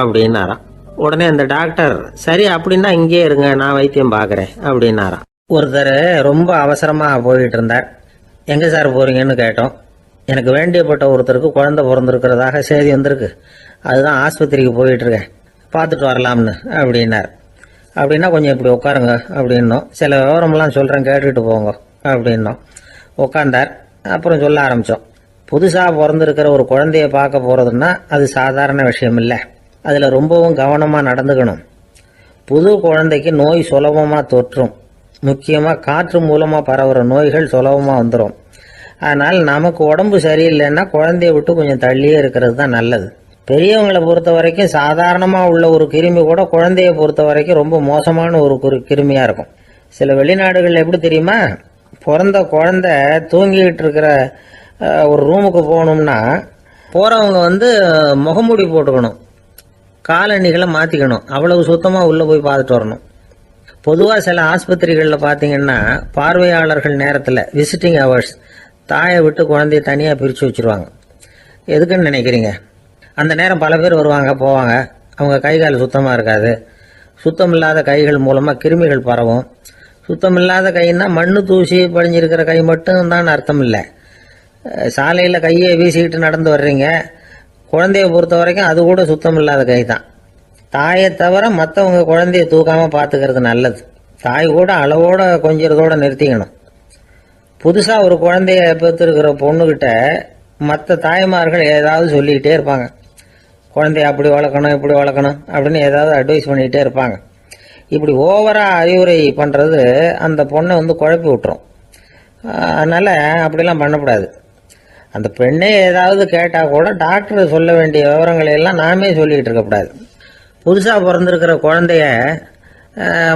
அப்படின்னாராம். உடனே அந்த டாக்டர், சரி அப்படின்னா இங்கே இருங்க, நான் வைத்தியம் பார்க்குறேன் அப்படின்னாராம். ஒருத்தர் ரொம்ப அவசரமாக போயிட்டு இருந்தார். எங்கே சார் போகிறீங்கன்னு கேட்டோம். எனக்கு வேண்டியப்பட்ட ஒருத்தருக்கு குழந்தை பிறந்திருக்கிறதாக செய்தி வந்திருக்கு, அதுதான் ஆஸ்பத்திரிக்கு போயிட்டுருக்கேன், பார்த்துட்டு வரலாம்னு அப்படின்னார். அப்படின்னா கொஞ்சம் இப்படி உட்காருங்க அப்படின்னோம். சில விவரமெல்லாம் சொல்கிறேன், கேட்டுட்டு போங்க அப்படின்னோம். உட்காந்தார். அப்புறம் சொல்ல ஆரம்பித்தோம். புதுசாக பிறந்திருக்கிற ஒரு குழந்தைய பார்க்க போகிறதுன்னா அது சாதாரண விஷயம் இல்லை. அதில் ரொம்பவும் கவனமாக நடந்துக்கணும். புது குழந்தைக்கு நோய் சுலபமாக தொற்றும். முக்கியமாக காற்று மூலமாக பரவுகிற நோய்கள் சுலபமாக வந்துடும். அதனால் நமக்கு உடம்பு சரியில்லைன்னா குழந்தைய விட்டு கொஞ்சம் தள்ளியே இருக்கிறது தான் நல்லது. பெரியவங்களை பொறுத்த வரைக்கும் சாதாரணமாக உள்ள ஒரு கிருமி கூட குழந்தைய பொறுத்த வரைக்கும் ரொம்ப மோசமான ஒரு கிருமியாக இருக்கும். சில வெளிநாடுகள் எப்படி தெரியுமா, பிறந்த குழந்தை தூங்கிட்டு இருக்கிற ஒரு ரூமுக்கு போகணும்னா போகிறவங்க முகமூடி போட்டுக்கணும், காலணிகளை மாற்றிக்கணும், அவ்வளவு சுத்தமாக உள்ளே போய் பார்த்துட்டு வரணும். பொதுவாக சில ஆஸ்பத்திரிகளில் பார்த்தீங்கன்னா பார்வையாளர்கள் நேரத்தில் விசிட்டிங் ஹவர்ஸ் தாயை விட்டு குழந்தைய தனியாக பிரித்து வச்சுருவாங்க. எதுக்குன்னு நினைக்கிறீங்க? அந்த நேரம் பல பேர் வருவாங்க போவாங்க, அவங்க கை கால் சுத்தமாக இருக்காது. சுத்தம் இல்லாத கைகள் மூலமாக கிருமிகள் பரவும். சுத்தம் இல்லாத கைன்னா மண்ணு தூசி படிஞ்சிருக்கிற கை மட்டும் தான் அர்த்தம் இல்லை. சாலையில் கையை வீசிக்கிட்டு நடந்து வர்றீங்க, குழந்தைய பொறுத்த வரைக்கும் அது கூட சுத்தம் இல்லாத கை தான். தாயை தவிர மற்றவங்க குழந்தைய தூக்காமல் பார்த்துக்கிறது நல்லது. தாய் கூட அளவோட கொஞ்சிறதோட நிறுத்திக்கணும். புதுசாக ஒரு குழந்தைய பெற்றிருக்கிற பொண்ணுக்கிட்ட மற்ற தாய்மார்கள் ஏதாவது சொல்லிக்கிட்டே இருப்பாங்க. குழந்தைய அப்படி வளர்க்கணும் இப்படி வளர்க்கணும் அப்படின்னு ஏதாவது அட்வைஸ் பண்ணிக்கிட்டே இருப்பாங்க. இப்படி ஓவராக அறிவுரை பண்ணுறது அந்த பொண்ணை குழப்பி விட்டுரும். அதனால் அப்படிலாம் பண்ணக்கூடாது. அந்த பெண்ணே ஏதாவது கேட்டால் கூட டாக்டர் சொல்ல வேண்டிய விவரங்களை எல்லாம் நாமே சொல்லிக்கிட்டு இருக்கக்கூடாது. புதுசாக பிறந்திருக்கிற குழந்தைய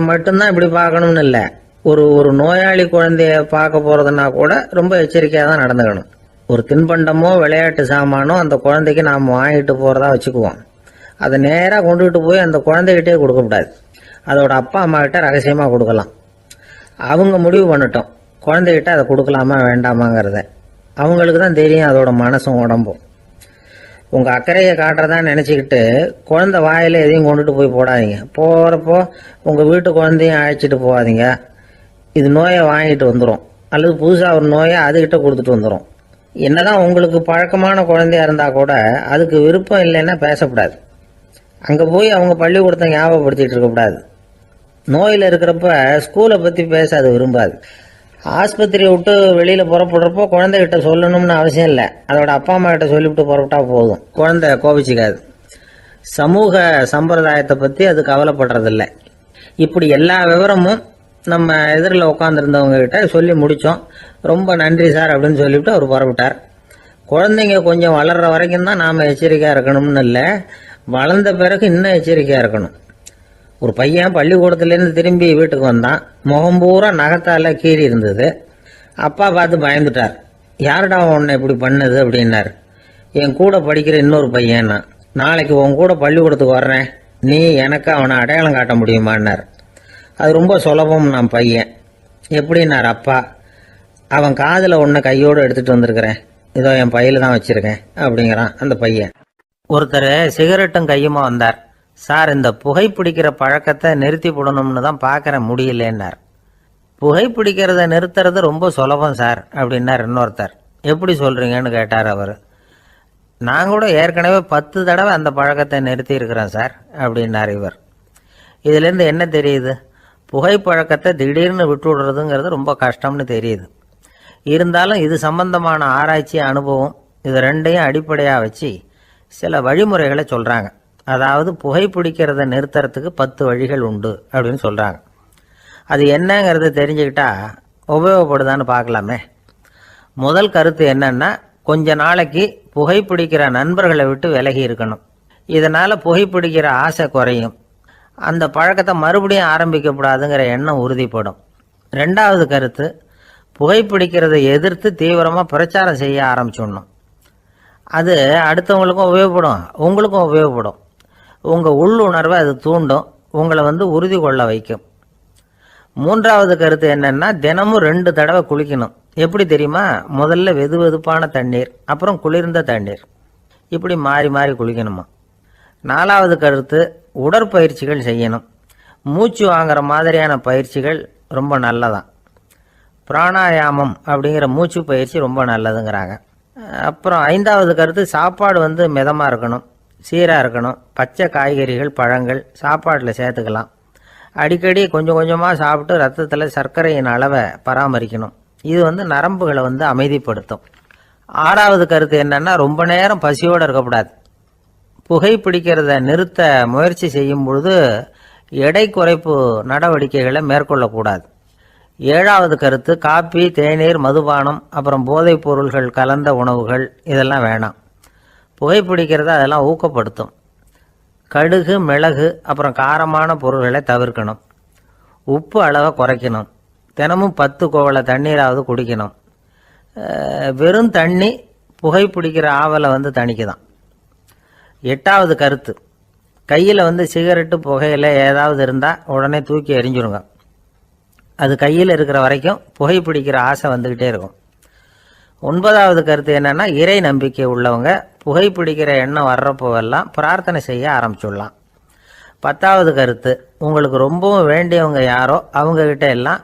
மட்டும்தான் இப்படி பார்க்கணும்னு இல்லை. ஒரு நோயாளி குழந்தைய பார்க்க போகிறதுனா கூட ரொம்ப எச்சரிக்கையாக தான் நடந்துக்கணும். ஒரு தின்பண்டமோ விளையாட்டு சாமானோ அந்த குழந்தைக்கு நாம் வாங்கிட்டு போகிறதா வச்சுக்குவோம். அதை நேராக கொண்டுகிட்டு போய் அந்த குழந்தைகிட்டே கொடுக்கக்கூடாது. அதோட அப்பா அம்மா கிட்ட ரகசியமாக கொடுக்கலாம். அவங்க முடிவு பண்ணட்டும் குழந்தைகிட்ட அதை கொடுக்கலாமா வேண்டாமாங்கிறத. அவங்களுக்கு தான் தெரியும் அதோட மனசும் உடம்பும். உங்கள் அக்கறையை காட்டுறதா நினச்சிக்கிட்டு குழந்தை வாயில் எதையும் கொண்டுட்டு போய் போடாதீங்க. போகிறப்போ உங்கள் வீட்டு குழந்தையும் அழைச்சிட்டு போகாதீங்க. இது நோயை வாங்கிட்டு வந்துடும், அல்லது புதுசாக ஒரு நோயை அதுக்கிட்ட கொடுத்துட்டு வந்துடும். என்னதான் உங்களுக்கு பழக்கமான குழந்தையா இருந்தால் கூட அதுக்கு விருப்பம் இல்லைன்னா பேசக்கூடாது. அங்கே போய் அவங்க பள்ளிக்கூடத்தை ஞாபகப்படுத்திட்டு இருக்கக்கூடாது. நோயில் இருக்கிறப்ப ஸ்கூலை பற்றி பேச அது விரும்பாது. ஆஸ்பத்திரியை விட்டு வெளியில் புறப்படுறப்போ குழந்தைகிட்ட சொல்லணும்னு அவசியம் இல்லை. அதோட அப்பா அம்மா கிட்ட சொல்லிவிட்டு புறப்பட்டா போதும், குழந்தை கோபிச்சிக்காது. சமூக சம்பிரதாயத்தை பற்றி அது கவலைப்படுறதில்லை. இப்படி எல்லா விவரமும் நம்ம எதிரில் உட்காந்துருந்தவங்க கிட்ட சொல்லி முடித்தோம். ரொம்ப நன்றி சார் அப்படின்னு சொல்லிவிட்டு அவர் புறப்பட்டார். குழந்தைங்க கொஞ்சம் வளர்கிற வரைக்கும் தான் நாம் எச்சரிக்கையாக இருக்கணும்னு இல்லை, வளர்ந்த பிறகு இன்னும் எச்சரிக்கையாக இருக்கணும். ஒரு பையன் பள்ளிக்கூடத்துலேருந்து திரும்பி வீட்டுக்கு வந்தான். முகம் பூரா நகத்தால் கீறி இருந்தது. அப்பா பார்த்து பயந்துட்டார். யாருடா உன்னை இப்படி பண்ணுது அப்படின்னார். என் கூட படிக்கிற இன்னொரு பையன். நாளைக்கு உன் கூட பள்ளிக்கூடத்துக்கு வர்றேன், நீ எனக்கு அவனை அடையாளம் காட்ட முடியுமான்னார். அது ரொம்ப சுலபம் நான் பையன். எப்படின்னார் அப்பா. அவன் காதில் ஒன்றை கையோடு எடுத்துகிட்டு வந்திருக்கிறேன், இதோ என் பையில தான் வச்சுருக்கேன் அப்படிங்கிறான் அந்த பையன். ஒருத்தர் சிகரெட்டும் கையுமா வந்தார். சார், இந்த புகைப்பிடிக்கிற பழக்கத்தை நிறுத்தி போடணும்னு தான் பார்க்குறேன், முடியலன்னார். புகைப்பிடிக்கிறத நிறுத்துறது ரொம்ப சுலபம் சார் அப்படின்னார் இன்னொருத்தர். எப்படி சொல்கிறீங்கன்னு கேட்டார் அவர். நான் கூட ஏற்கனவே 10 தடவை அந்த பழக்கத்தை நிறுத்தி இருக்கிறேன் சார் அப்படின்னார் இவர். இதுலேருந்து என்ன தெரியுது? புகைப்பழக்கத்தை திடீர்னு விட்டு விடுறதுங்கிறது ரொம்ப கஷ்டம்னு தெரியுது. இருந்தாலும் இது சம்பந்தமான ஆராய்ச்சி அனுபவம் இது ரெண்டையும் அடிப்படையாக வச்சு சில வழிமுறைகளை சொல்கிறாங்க. அதாவது புகைப்பிடிக்கிறத நிறுத்துறதுக்கு 10 வழிகள் உண்டு அப்படின்னு சொல்கிறாங்க. அது என்னங்கிறத தெரிஞ்சுக்கிட்டா உபயோகப்படுதான்னு பார்க்கலாமே. முதல் கருத்து என்னன்னா, கொஞ்ச நாளைக்கு புகைப்பிடிக்கிற நண்பர்களை விட்டு விலகி இருக்கணும். இதனால் புகைப்பிடிக்கிற ஆசை குறையும். அந்த பழக்கத்தை மறுபடியும் ஆரம்பிக்கப்படாதுங்கிற எண்ணம் உறுதிப்படும். ரெண்டாவது கருத்து, புகைப்பிடிக்கிறதை எதிர்த்து தீவிரமாக பிரச்சாரம் செய்ய ஆரம்பிச்சிடணும். அது அடுத்தவங்களுக்கும் உபயோகப்படும், உங்களுக்கும் உபயோகப்படும். உங்கள் உள்ளுணர்வை அது தூண்டும், உங்களை உறுதி கொள்ள வைக்கும். மூன்றாவது கருத்து என்னன்னா, தினமும் 2 தடவை குளிக்கணும். எப்படி தெரியுமா? முதல்ல வெது வெதுப்பான தண்ணீர், அப்புறம் குளிர்ந்த தண்ணீர், இப்படி மாறி மாறி குளிக்கணுமா. 4வது கருத்து, உடற்பயிற்சிகள் செய்யணும். மூச்சு வாங்குற மாதிரியான பயிற்சிகள் ரொம்ப நல்லதான். பிராணாயாமம் அப்படிங்கிற மூச்சு பயிற்சி ரொம்ப நல்லதுங்கிறாங்க. அப்புறம் 5வது கருத்து, சாப்பாடு மிதமாக இருக்கணும், சீராக இருக்கணும். பச்சை காய்கறிகள், பழங்கள் சாப்பாட்டில் சேர்த்துக்கலாம். அடிக்கடி கொஞ்சம் கொஞ்சமாக சாப்பிட்டு ரத்தத்தில் சர்க்கரையின் அளவை பராமரிக்கணும். இது நரம்புகளை அமைதிப்படுத்தும். 6வது கருத்து என்னன்னா, ரொம்ப நேரம் பசியோடு இருக்கக்கூடாது. புகைப்பிடிக்கிறத நிறுத்த முயற்சி செய்யும் பொழுது எடை குறைப்பு நடவடிக்கைகளை மேற்கொள்ளக்கூடாது. 7வது கருத்து, காப்பி, தேநீர், மதுபானம், அப்புறம் போதைப் பொருள்கள் கலந்த உணவுகள் இதெல்லாம் வேணாம். புகைப்பிடிக்கிறத அதெல்லாம் ஊக்கப்படுத்தும். கடுகு, மிளகு, அப்புறம் காரமான பொருள்களை தவிர்க்கணும். உப்பு அளவை குறைக்கணும். தினமும் 10 குவளை தண்ணீராவது குடிக்கணும். வெறும் தண்ணி புகைப்பிடிக்கிற ஆவலை தணிக்குதான். 8வது கருத்து, கையில் சிகரெட்டு, புகையில ஏதாவது இருந்தால் உடனே தூக்கி எறிஞ்சிருங்க. அது கையில் இருக்கிற வரைக்கும் புகைப்பிடிக்கிற ஆசை வந்துக்கிட்டே இருக்கும். 9வது கருத்து என்னன்னா, இறை நம்பிக்கை உள்ளவங்க புகைப்பிடிக்கிற எண்ணம் வர்றப்போவெல்லாம் பிரார்த்தனை செய்ய ஆரம்பிச்சுடலாம். 10வது கருத்து, உங்களுக்கு ரொம்பவும் வேண்டியவங்க யாரோ அவங்கக்கிட்ட எல்லாம்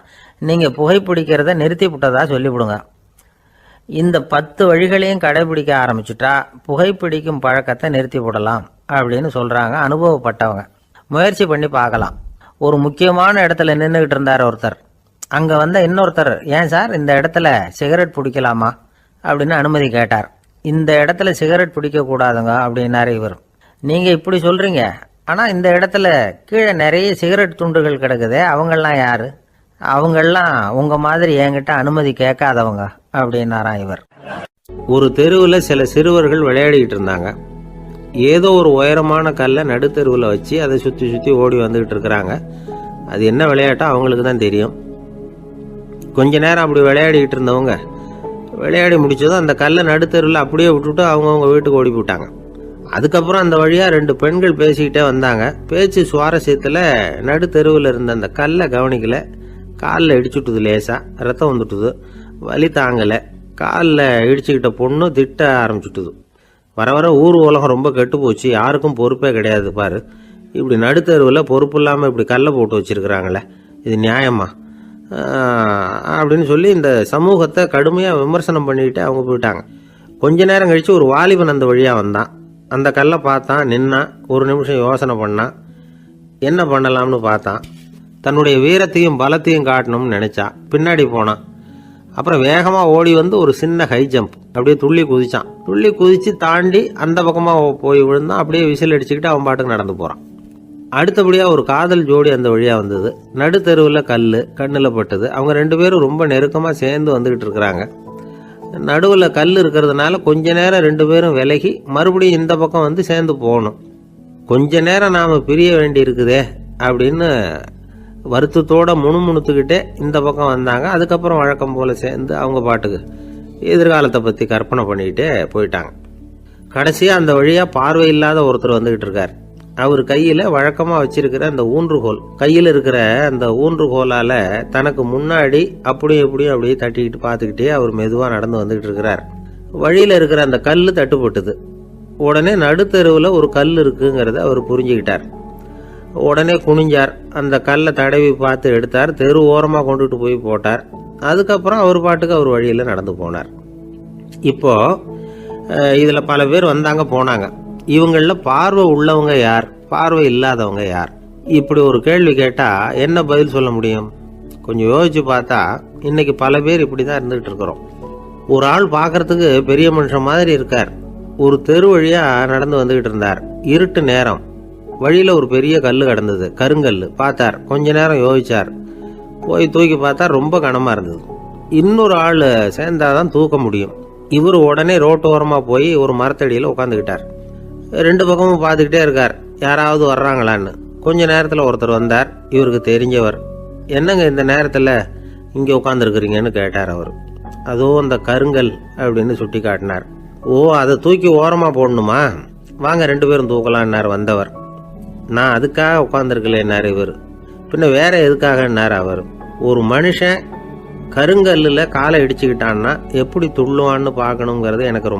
நீங்கள் புகைப்பிடிக்கிறத நிறுத்தி விட்டதா சொல்லிவிடுங்க. இந்த 10 வழிகளையும் கடைபிடிக்க ஆரம்பிச்சுட்டா புகைப்பிடிக்கும் பழக்கத்தை நிறுத்தி விடலாம் அப்படின்னு சொல்கிறாங்க அனுபவப்பட்டவங்க. முயற்சி பண்ணி பார்க்கலாம். ஒரு முக்கியமான இடத்துல நின்றுக்கிட்டு இருந்தார் ஒருத்தர். அங்கே இன்னொருத்தர், ஏன் சார் இந்த இடத்துல சிகரெட் பிடிக்கலாமா அப்படின்னு அனுமதி கேட்டார். இந்த இடத்துல சிகரெட் பிடிக்கக்கூடாதுங்க அப்படின்னாரு இவர். நீங்கள் இப்படி சொல்கிறீங்க, ஆனால் இந்த இடத்துல கீழே நிறைய சிகரெட் துண்டுகள் கிடக்குதே, அவங்கெல்லாம் யார்? அவங்கெல்லாம் உங்கள் மாதிரி என்கிட்ட அனுமதி கேட்காதவங்க அப்படின்னாராம் இவர். ஒரு தெருவில் சில சிறுவர்கள் விளையாடிக்கிட்டு இருந்தாங்க. ஏதோ ஒரு உயரமான கல்லை நடுத்தெருவில் வச்சு அதை சுற்றி சுற்றி ஓடி வந்துக்கிட்டு இருக்கிறாங்க. அது என்ன விளையாட்டோ அவங்களுக்கு தான் தெரியும். கொஞ்ச நேரம் அப்படி விளையாடிக்கிட்டு இருந்தவங்க விளையாடி முடிச்சதும் அந்த கல்லை நடுத்தெருவில் அப்படியே விட்டுட்டு அவங்கவுங்க வீட்டுக்கு ஓடி போட்டாங்க. அதுக்கப்புறம் அந்த வழியாக 2 பெண்கள் பேசிக்கிட்டே வந்தாங்க. பேச்சு சுவாரஸ்யத்தில் நடுத்தெருவில் இருந்த அந்த கல்லை கவனிக்கலை. காலில் இடிச்சுட்டுது, லேசாக ரத்தம் வந்துட்டுது, வலி தாங்கலை. காலில் இடிச்சுக்கிட்ட பொண்ணு திட்ட ஆரம்பிச்சுட்டுது. வர வர ஊர் உலகம் ரொம்ப கெட்டு போச்சு, யாருக்கும் பொறுப்பே கிடையாது பாரு, இப்படி நடுத்தருவில் பொறுப்பு இல்லாமல் இப்படி கல்லை போட்டு வச்சிருக்கிறாங்களே, இது நியாயமா அப்படின்னு சொல்லி இந்த சமூகத்தை கடுமையாக விமர்சனம் பண்ணிக்கிட்டு அவங்க போயிட்டாங்க. கொஞ்ச நேரம் கழித்து ஒரு வாலிபன் அந்த வழியாக வந்தான். அந்த கல்லை பார்த்தான், நின்னான், ஒரு நிமிஷம் யோசனை பண்ணான். என்ன பண்ணலாம்னு பார்த்தான். தன்னுடைய வீரத்தையும் பலத்தையும் காட்டணும்னு நினச்சான். பின்னாடி போனான். அப்புறம் வேகமாக ஓடி ஒரு சின்ன ஹை ஜம்ப் அப்படியே துள்ளி குதிச்சான். துள்ளி குதித்து தாண்டி அந்த பக்கமாக போய் விழுந்தான். அப்படியே விசில் அடிச்சுக்கிட்டு அவன் பாட்டுக்கு நடந்து போகிறான். அடுத்தபடியாக ஒரு காதல் ஜோடி அந்த வழியாக வந்தது. நடுத்தெருவில் கண்ணில் பட்டது. அவங்க 2 பேரும் ரொம்ப நெருக்கமாக சேர்ந்து வந்துக்கிட்டு இருக்கிறாங்க. நடுவில் கல் இருக்கிறதுனால கொஞ்ச நேரம் 2 பேரும் விலகி மறுபடியும் இந்த பக்கம் சேர்ந்து போகணும். கொஞ்ச நேரம் நாம் பிரிய வேண்டி இருக்குதே அப்படின்னு வருத்தத்தோட முணுமுணுத்துக்கிட்டே இந்த பக்கம் வந்தாங்க. அதுக்கப்புறம் வழக்கம் போல சேர்ந்து அவங்க பாட்டுக்கு எதிர்காலத்தை பற்றி கற்பனை பண்ணிக்கிட்டே போயிட்டாங்க. கடைசியாக அந்த வழியாக பார்வை இல்லாத ஒருத்தர் வந்துக்கிட்டு இருக்கார். அவர் கையில் வழக்கமாக வச்சிருக்கிற அந்த ஊன்றுகோல், கையில் இருக்கிற அந்த ஊன்றுகோலால் தனக்கு முன்னாடி அப்படியே அப்படியே தட்டிக்கிட்டு பார்த்துக்கிட்டே அவர் மெதுவாக நடந்து வந்துக்கிட்டு இருக்கிறார். வழியில் இருக்கிற அந்த கல் தட்டுப்பட்டுது. உடனே நடுத்தெருவில் ஒரு கல் இருக்குங்கிறத அவர் புரிஞ்சுக்கிட்டார். உடனே குனிஞ்சார். அந்த கல்லை தடவி பார்த்து எடுத்தார். தெரு ஓரமாக கொண்டுட்டு போய் போட்டார். அதுக்கப்புறம் அவர் பாட்டுக்கு அவர் வழியில் நடந்து போனார். இப்போ இதில் பல பேர் வந்தாங்க போனாங்க. இவங்களில் பார்வை உள்ளவங்க யார், பார்வை இல்லாதவங்க யார்? இப்படி ஒரு கேள்வி கேட்டால் என்ன பதில் சொல்ல முடியும்? கொஞ்சம் யோசிச்சு பார்த்தா இன்னைக்கு பல பேர் இப்படி தான் இருந்துகிட்டு இருக்கிறோம். ஒரு ஆள் பார்க்கறதுக்கு பெரிய மனுஷன் மாதிரி இருக்கார். ஒரு தெரு வழியாக நடந்து வந்துகிட்டு இருந்தார். இருட்டு நேரம். வழியில் ஒரு பெரிய கல் கிடந்தது, கருங்கல். பார்த்தார். கொஞ்ச நேரம் யோசிச்சார். போய் தூக்கி பார்த்தா ரொம்ப கனமாக இருந்தது. இன்னொரு ஆள் சேர்ந்தாதான் தூக்க முடியும். இவர் உடனே ரோட்டோரமாக போய் ஒரு மரத்தடியில் உட்காந்துக்கிட்டார். 2 பக்கமும் பார்த்துக்கிட்டே இருக்கார், யாராவது வர்றாங்களான்னு. கொஞ்ச நேரத்தில் ஒருத்தர் வந்தார். இவருக்கு தெரிஞ்சவர். என்னங்க இந்த நேரத்தில் இங்கே உட்காந்துருக்குறீங்கன்னு கேட்டார் அவர். அதோ அந்த கருங்கல் அப்படின்னு சுட்டி காட்டினார். ஓ, அதை தூக்கி ஓரமாக போடணுமா? வாங்க 2 பேரும் தூக்கலான்னார் வந்தவர். நான் அதுக்காக உட்காந்துருக்கலன்னார் இவர். பின்ன வேற எதுக்காகன்னார் அவர். ஒரு மனுஷன் கருங்கல்லில் காலை இடிச்சுக்கிட்டான்னா எப்படி துள்ளுவான்னு பார்க்கணுங்கிறது எனக்கு ரொம்ப